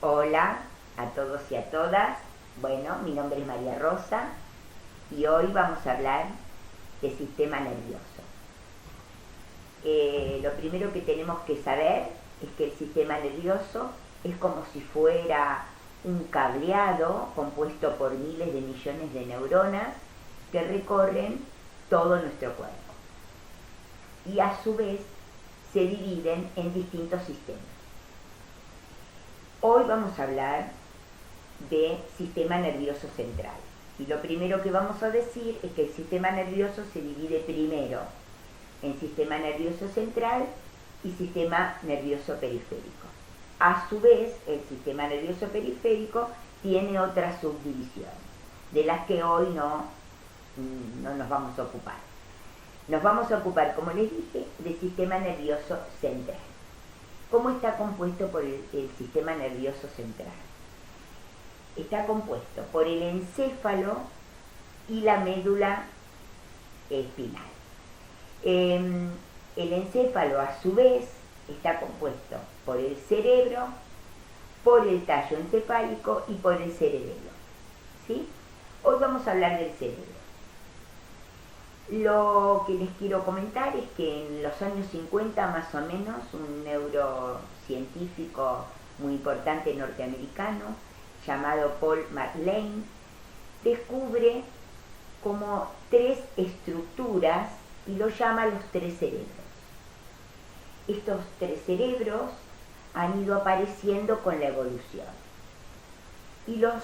Hola a todos y a todas. Bueno, mi nombre es María Rosa y hoy vamos a hablar del sistema nervioso. Lo primero que tenemos que saber es que el sistema nervioso es como si fuera un cableado compuesto por miles de millones de neuronas que recorren todo nuestro cuerpo y a su vez se dividen en distintos sistemas. Hoy vamos a hablar de sistema nervioso central. Y lo primero que vamos a decir es que el sistema nervioso se divide primero en sistema nervioso central y sistema nervioso periférico. A su vez, el sistema nervioso periférico tiene otras subdivisiones, de las que hoy no nos vamos a ocupar. Nos vamos a ocupar, como les dije, del sistema nervioso central. ¿Cómo está compuesto por el sistema nervioso central? Está compuesto por el encéfalo y la médula espinal. El encéfalo, a su vez, está compuesto por el cerebro, por el tallo encefálico y por el cerebelo. ¿Sí? Hoy vamos a hablar del cerebro. Lo que les quiero comentar es que en los años 50 más o menos un neurocientífico muy importante norteamericano llamado Paul MacLean descubre como tres estructuras y lo llama los tres cerebros. Estos tres cerebros han ido apareciendo con la evolución y los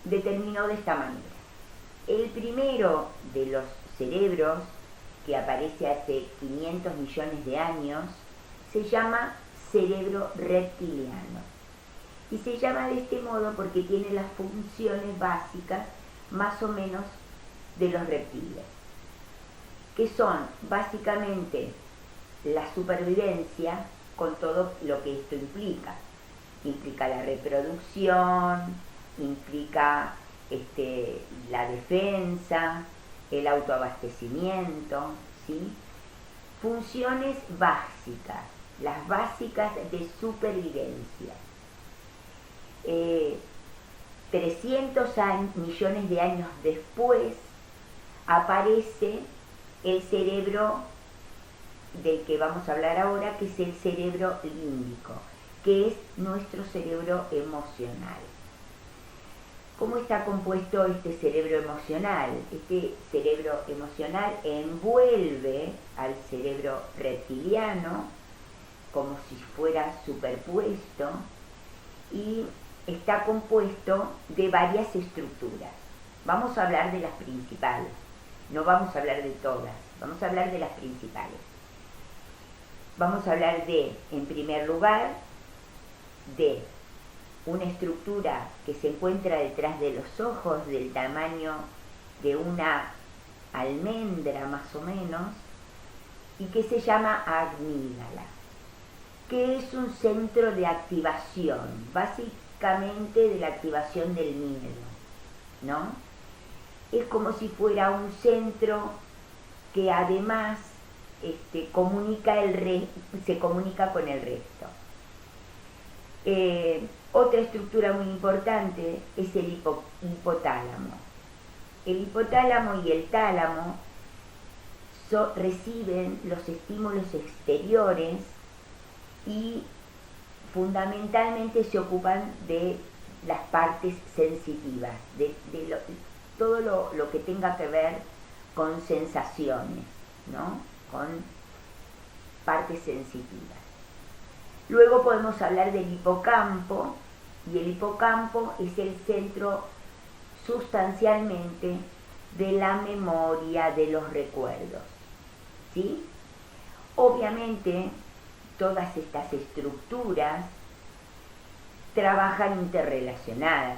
determinó de esta manera. El primero de los cerebros, que aparece hace 500 millones de años, se llama cerebro reptiliano. Y se llama de este modo porque tiene las funciones básicas, más o menos, de los reptiles, que son básicamente la supervivencia con todo lo que esto implica. Implica la reproducción, implica la defensa, el autoabastecimiento, ¿sí? Funciones básicas, las básicas de supervivencia. 300 millones de años después aparece el cerebro del que vamos a hablar ahora, que es el cerebro límbico, que es nuestro cerebro emocional. ¿Cómo está compuesto este cerebro emocional? Este cerebro emocional envuelve al cerebro reptiliano como si fuera superpuesto y está compuesto de varias estructuras. Vamos a hablar de las principales, no vamos a hablar de todas, vamos a hablar de las principales. Vamos a hablar en primer lugar, de una estructura que se encuentra detrás de los ojos del tamaño de una almendra más o menos y que se llama amígdala, que es un centro de activación, básicamente de la activación del miedo, ¿no? Es como si fuera un centro que además se comunica con el resto. Otra estructura muy importante es el hipotálamo. El hipotálamo y el tálamo reciben los estímulos exteriores y fundamentalmente se ocupan de las partes sensitivas, todo lo que tenga que ver con sensaciones, ¿no? Con partes sensitivas. Luego podemos hablar del hipocampo, y el hipocampo es el centro sustancialmente de la memoria, de los recuerdos, ¿sí? Obviamente, todas estas estructuras trabajan interrelacionadas.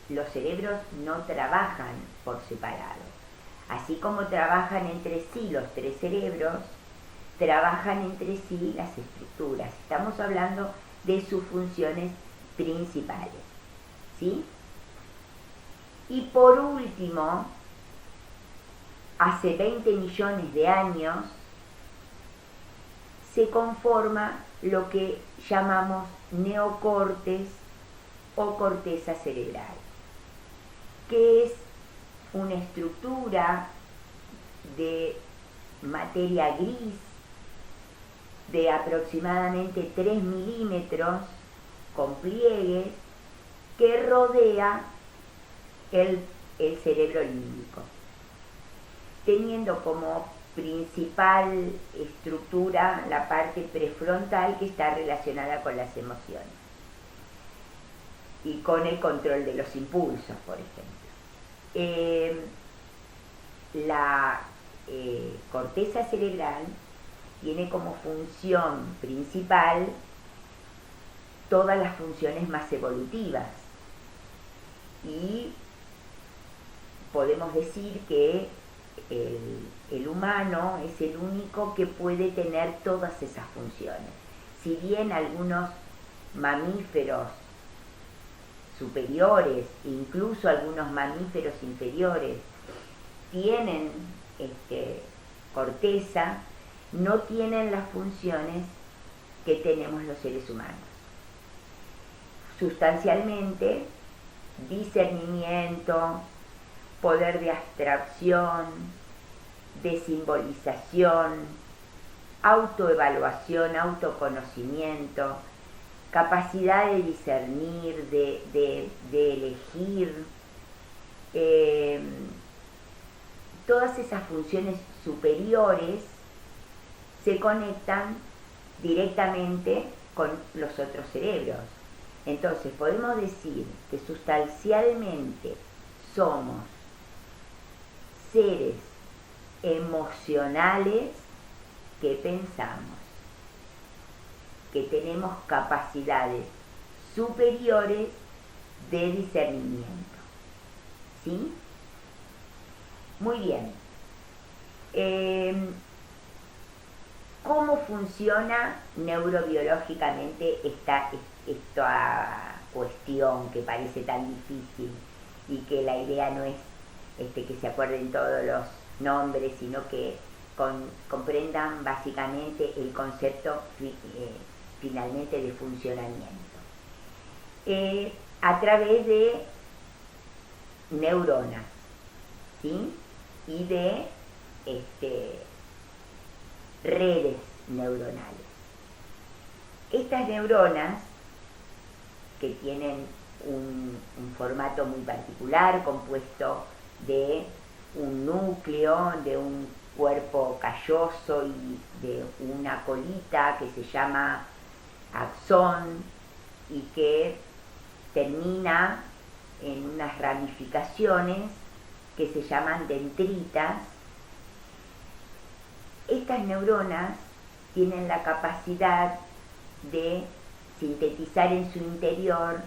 Los cerebros no trabajan por separado. Así como trabajan entre sí los tres cerebros, trabajan entre sí las estructuras. Estamos hablando de sus funciones principales, ¿sí? Y por último, hace 20 millones de años, se conforma lo que llamamos neocortes o corteza cerebral, que es una estructura de materia gris de aproximadamente 3 milímetros con pliegues que rodea el cerebro límbico, teniendo como principal estructura la parte prefrontal, que está relacionada con las emociones y con el control de los impulsos, por ejemplo. La corteza cerebral tiene como función principal todas las funciones más evolutivas, y podemos decir que el humano es el único que puede tener todas esas funciones. Si bien algunos mamíferos superiores, incluso algunos mamíferos inferiores, tienen corteza, no tienen las funciones que tenemos los seres humanos. Sustancialmente, discernimiento, poder de abstracción, de simbolización, autoevaluación, autoconocimiento, capacidad de discernir, de elegir, todas esas funciones superiores se conectan directamente con los otros cerebros. Entonces podemos decir que sustancialmente somos seres emocionales que pensamos, que tenemos capacidades superiores de discernimiento. ¿Sí? Muy bien. ¿Cómo funciona neurobiológicamente esta cuestión que parece tan difícil, y que la idea no es que se acuerden todos los nombres, sino que comprendan básicamente el concepto finalmente de funcionamiento? A través de neuronas, ¿sí? Y de redes neuronales. Estas neuronas, que tienen un formato muy particular, compuesto de un núcleo, de un cuerpo calloso y de una colita que se llama axón, y que termina en unas ramificaciones que se llaman dendritas. Estas neuronas tienen la capacidad de sintetizar en su interior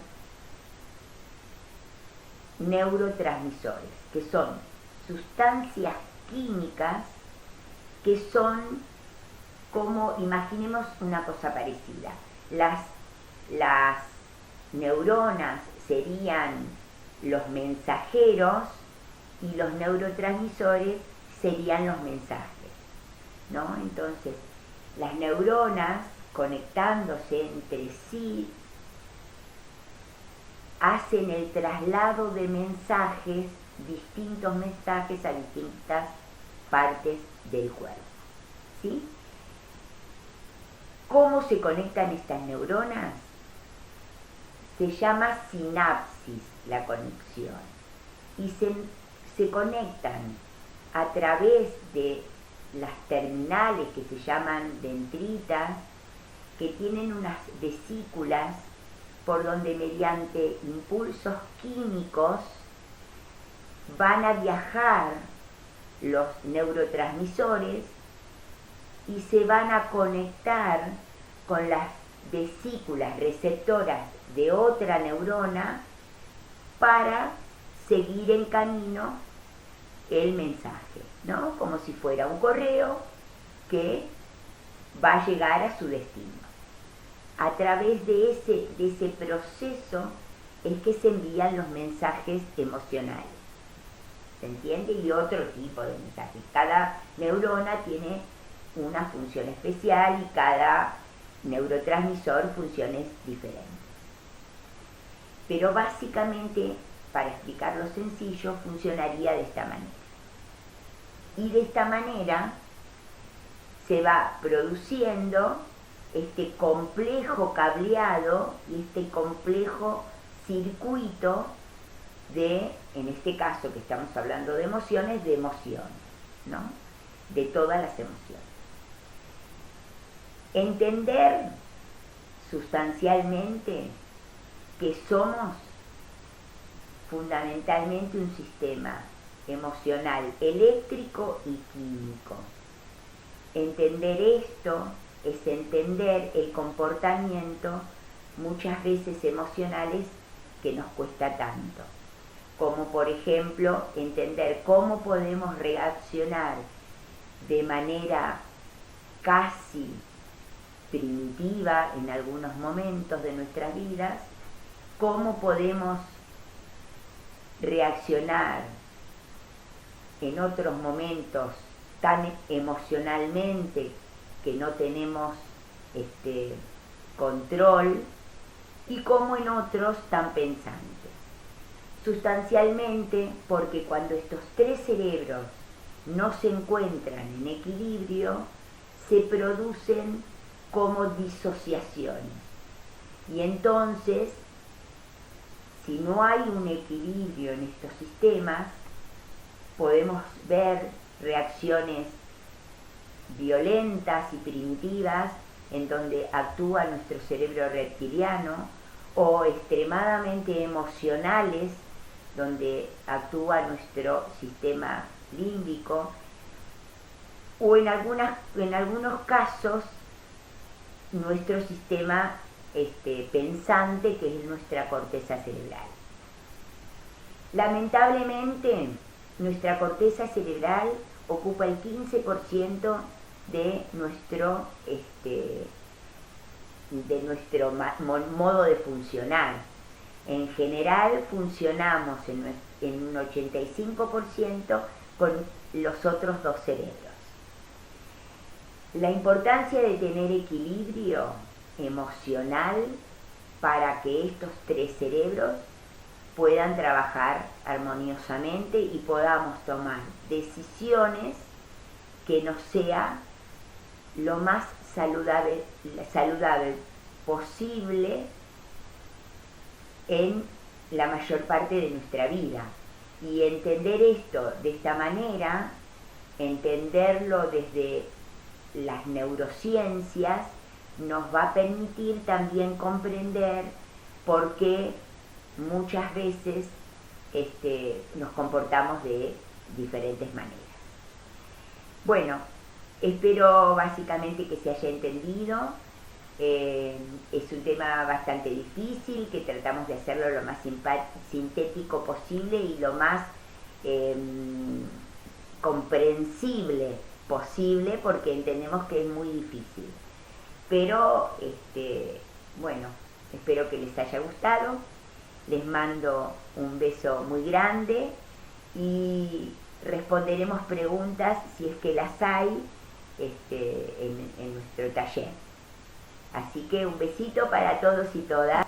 neurotransmisores, que son sustancias químicas que son como, imaginemos una cosa parecida, las neuronas serían los mensajeros y los neurotransmisores serían los mensajes, ¿no? Entonces, las neuronas, conectándose entre sí, hacen el traslado de mensajes, distintos mensajes, a distintas partes del cuerpo, ¿sí? ¿Cómo se conectan estas neuronas? Se llama sinapsis la conexión, y se conectan a través de las terminales que se llaman dendritas, que tienen unas vesículas por donde, mediante impulsos químicos, van a viajar los neurotransmisores y se van a conectar con las vesículas receptoras de otra neurona para seguir en camino el mensaje, ¿no? Como si fuera un correo que va a llegar a su destino. A través de ese proceso es que se envían los mensajes emocionales, ¿se entiende? Y otro tipo de mensajes. Cada neurona tiene una función especial, y cada neurotransmisor funciones diferentes. Pero básicamente, para explicarlo sencillo, funcionaría de esta manera. Y de esta manera se va produciendo este complejo cableado y este complejo circuito de, en este caso que estamos hablando de emociones, ¿no? De todas las emociones. Entender sustancialmente que somos fundamentalmente un sistema emocional, eléctrico y químico. Entender esto es entender el comportamiento muchas veces emocionales que nos cuesta tanto, como por ejemplo entender cómo podemos reaccionar de manera casi primitiva en algunos momentos de nuestras vidas, cómo podemos reaccionar en otros momentos tan emocionalmente que no tenemos control, y cómo en otros tan pensantes. Sustancialmente, porque cuando estos tres cerebros no se encuentran en equilibrio, se producen como disociaciones. Y entonces, si no hay un equilibrio en estos sistemas, podemos ver reacciones violentas y primitivas en donde actúa nuestro cerebro reptiliano, o extremadamente emocionales donde actúa nuestro sistema límbico, o en algunos casos nuestro sistema pensante, que es nuestra corteza cerebral. Lamentablemente, nuestra corteza cerebral ocupa el 15% de nuestro modo de funcionar. En general funcionamos en un 85% con los otros dos cerebros. La importancia de tener equilibrio emocional para que estos tres cerebros puedan trabajar armoniosamente y podamos tomar decisiones que nos sea lo más saludable posible en la mayor parte de nuestra vida. Y entender esto de esta manera, entenderlo desde las neurociencias, nos va a permitir también comprender por qué muchas veces nos comportamos de diferentes maneras. Bueno, espero básicamente que se haya entendido. Es un tema bastante difícil, que tratamos de hacerlo lo más sintético posible y lo más comprensible posible, porque entendemos que es muy difícil. Pero, bueno, espero que les haya gustado. Les mando un beso muy grande y responderemos preguntas, si es que las hay, en nuestro taller. Así que un besito para todos y todas.